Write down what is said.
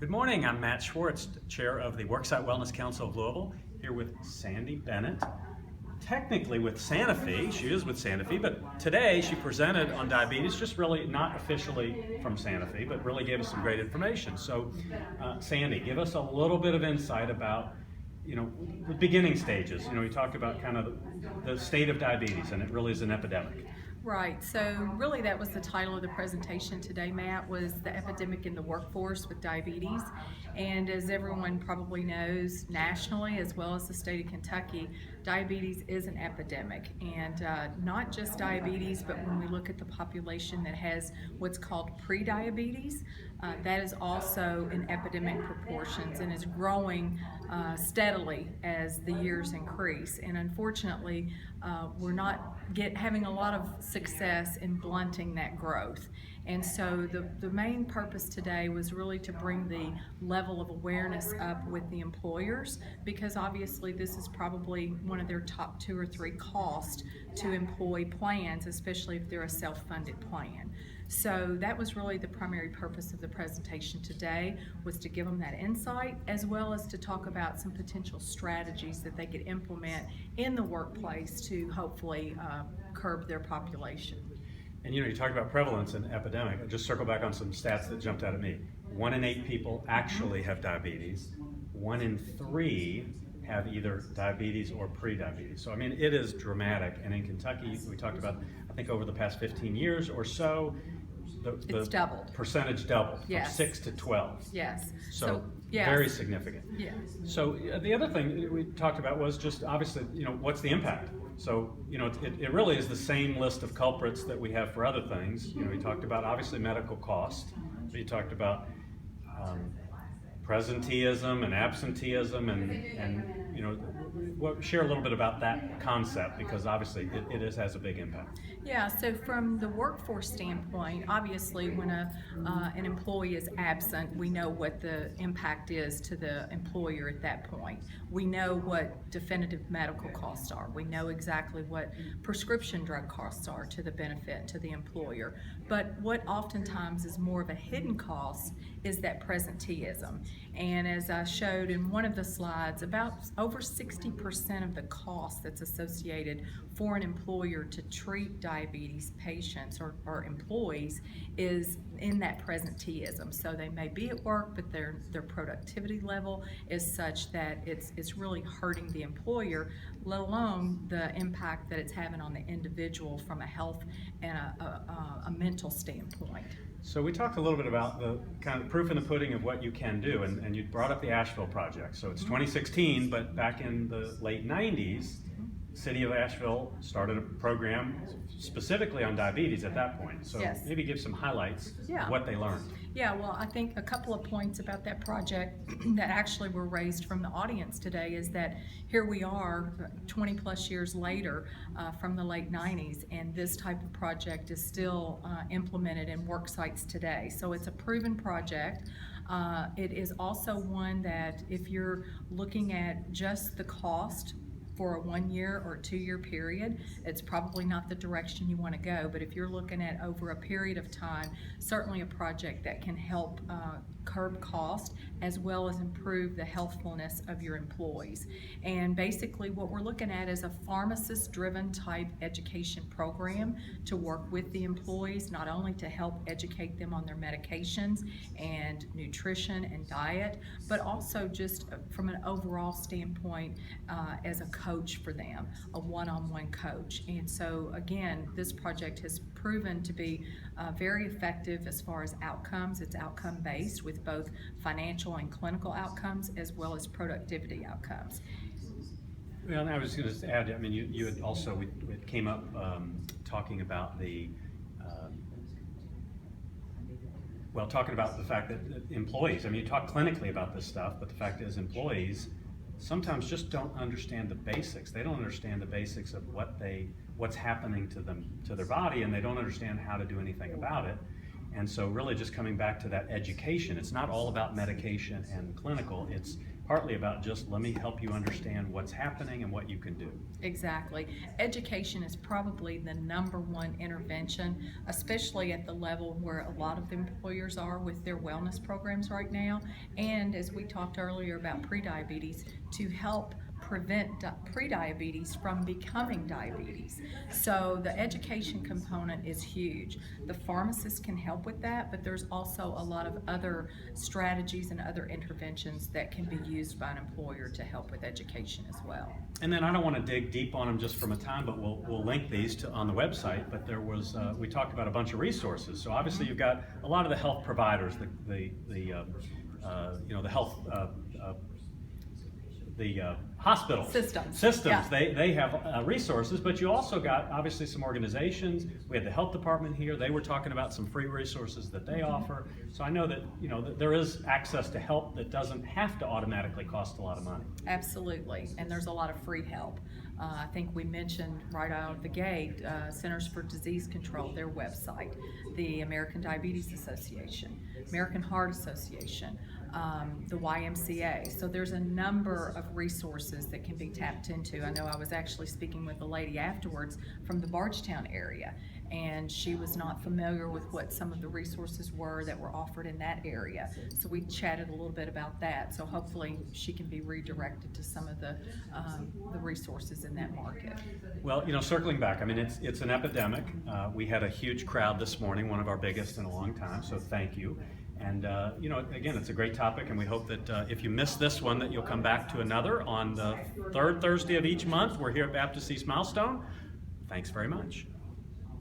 Good morning, I'm Matt Schwartz, Chair of the Worksite Wellness Council of Louisville, here with Sandy Bennett. Technically with Sanofi, she is with Sanofi, but today she presented on diabetes, just really not officially from Sanofi, but really gave us some great information. So Sandy, give us a little bit of insight about, the beginning stages. You talked about kind of the state of diabetes, and it really is an epidemic. Right, so really that was the title of the presentation today, Matt, was the epidemic in the workforce with diabetes. And as everyone probably knows, nationally as well as the state of Kentucky, diabetes is an epidemic. And not just diabetes, but when we look at the population that has what's called pre-diabetes, that is also in epidemic proportions and is growing steadily as the years increase. And unfortunately, we're not having a lot of success in blunting that growth. And so the main purpose today was really to bring the level of awareness up with the employers, because obviously this is probably one of their top 2 or 3 costs to employ plans, especially if they're a self-funded plan. So that was really the primary purpose of the presentation today, was to give them that insight, as well as to talk about some potential strategies that they could implement in the workplace to hopefully curb their population. And you talked about prevalence and epidemic. I'll just circle back on some stats that jumped out at me. 1 in 8 people actually have diabetes. 1 in 3 have either diabetes or pre-diabetes. So it is dramatic. And in Kentucky, we talked about, I think over the past 15 years or so, it's doubled. Percentage doubled, yes, from 6 to 12. Yes. So yes, very significant. Yes. So the other thing we talked about was just obviously, what's the impact? So, it really is the same list of culprits that we have for other things. We talked about obviously medical cost. We talked about presenteeism and absenteeism, and share a little bit about that concept, because obviously it has a big impact. Yeah, so from the workforce standpoint, obviously when an employee is absent, we know what the impact is to the employer at that point. We know what definitive medical costs are. We know exactly what prescription drug costs are to the benefit to the employer. But what oftentimes is more of a hidden cost is that presenteeism. And as I showed in one of the slides, about over 60% of the cost that's associated for an employer to treat diabetes patients or employees is in that presenteeism. So they may be at work, but their productivity level is such that it's really hurting the employer, let alone the impact that it's having on the individual from a health and a mental standpoint. So we talked a little bit about the kind of proof in the pudding of what you can do, and you brought up the Asheville Project. So it's 2016, but back in the late 90s, the city of Asheville started a program specifically on diabetes at that point. So yes, maybe give some highlights of what they learned. Yeah, well, I think a couple of points about that project that actually were raised from the audience today is that here we are 20 plus years later from the late 90s, and this type of project is still implemented in work sites today. So it's a proven project. It is also one that if you're looking at just the cost for a 1-year or 2-year period, it's probably not the direction you want to go. But if you're looking at over a period of time, certainly a project that can help curb cost as well as improve the healthfulness of your employees. And basically what we're looking at is a pharmacist-driven type education program to work with the employees, not only to help educate them on their medications and nutrition and diet, but also just from an overall standpoint as a coach for them, a one-on-one coach. And so again, this project has proven to be very effective as far as outcomes. It's outcome-based with both financial and clinical outcomes as well as productivity outcomes. Well, I was going to add, you had also, we came up talking about talking about the fact that employees, you talk clinically about this stuff, but the fact is employees sometimes just don't understand the basics. They don't understand the basics of what's happening to them, to their body, and they don't understand how to do anything about it. And so really just coming back to that education, it's not all about medication and clinical, it's partly about just let me help you understand what's happening and what you can do. Exactly. Education is probably the #1 intervention, especially at the level where a lot of the employers are with their wellness programs right now. And as we talked earlier about prediabetes, to help prevent prediabetes from becoming diabetes. So the education component is huge. The pharmacist can help with that, but there's also a lot of other strategies and other interventions that can be used by an employer to help with education as well. And then I don't want to dig deep on them just from a time, but we'll link these to on the website. But there was we talked about a bunch of resources. So obviously you've got a lot of the health providers, the health. Hospital Systems. Yeah. Yeah. They have resources, but you also got obviously some organizations. We had the health department here. They were talking about some free resources that they offer. So I know that that there is access to help that doesn't have to automatically cost a lot of money. Absolutely, and there's a lot of free help. I think we mentioned right out of the gate, Centers for Disease Control, their website, the American Diabetes Association, American Heart Association, the YMCA. So there's a number of resources that can be tapped into. I know I was actually speaking with a lady afterwards from the Bardstown area, and she was not familiar with what some of the resources were that were offered in that area. So we chatted a little bit about that. So hopefully she can be redirected to some of the resources in that market. Well, circling back, I mean, it's an epidemic. We had a huge crowd this morning, one of our biggest in a long time, so thank you. And, again, it's a great topic, and we hope that if you missed this one, that you'll come back to another on the third Thursday of each month. We're here at Baptist East Milestone. Thanks very much.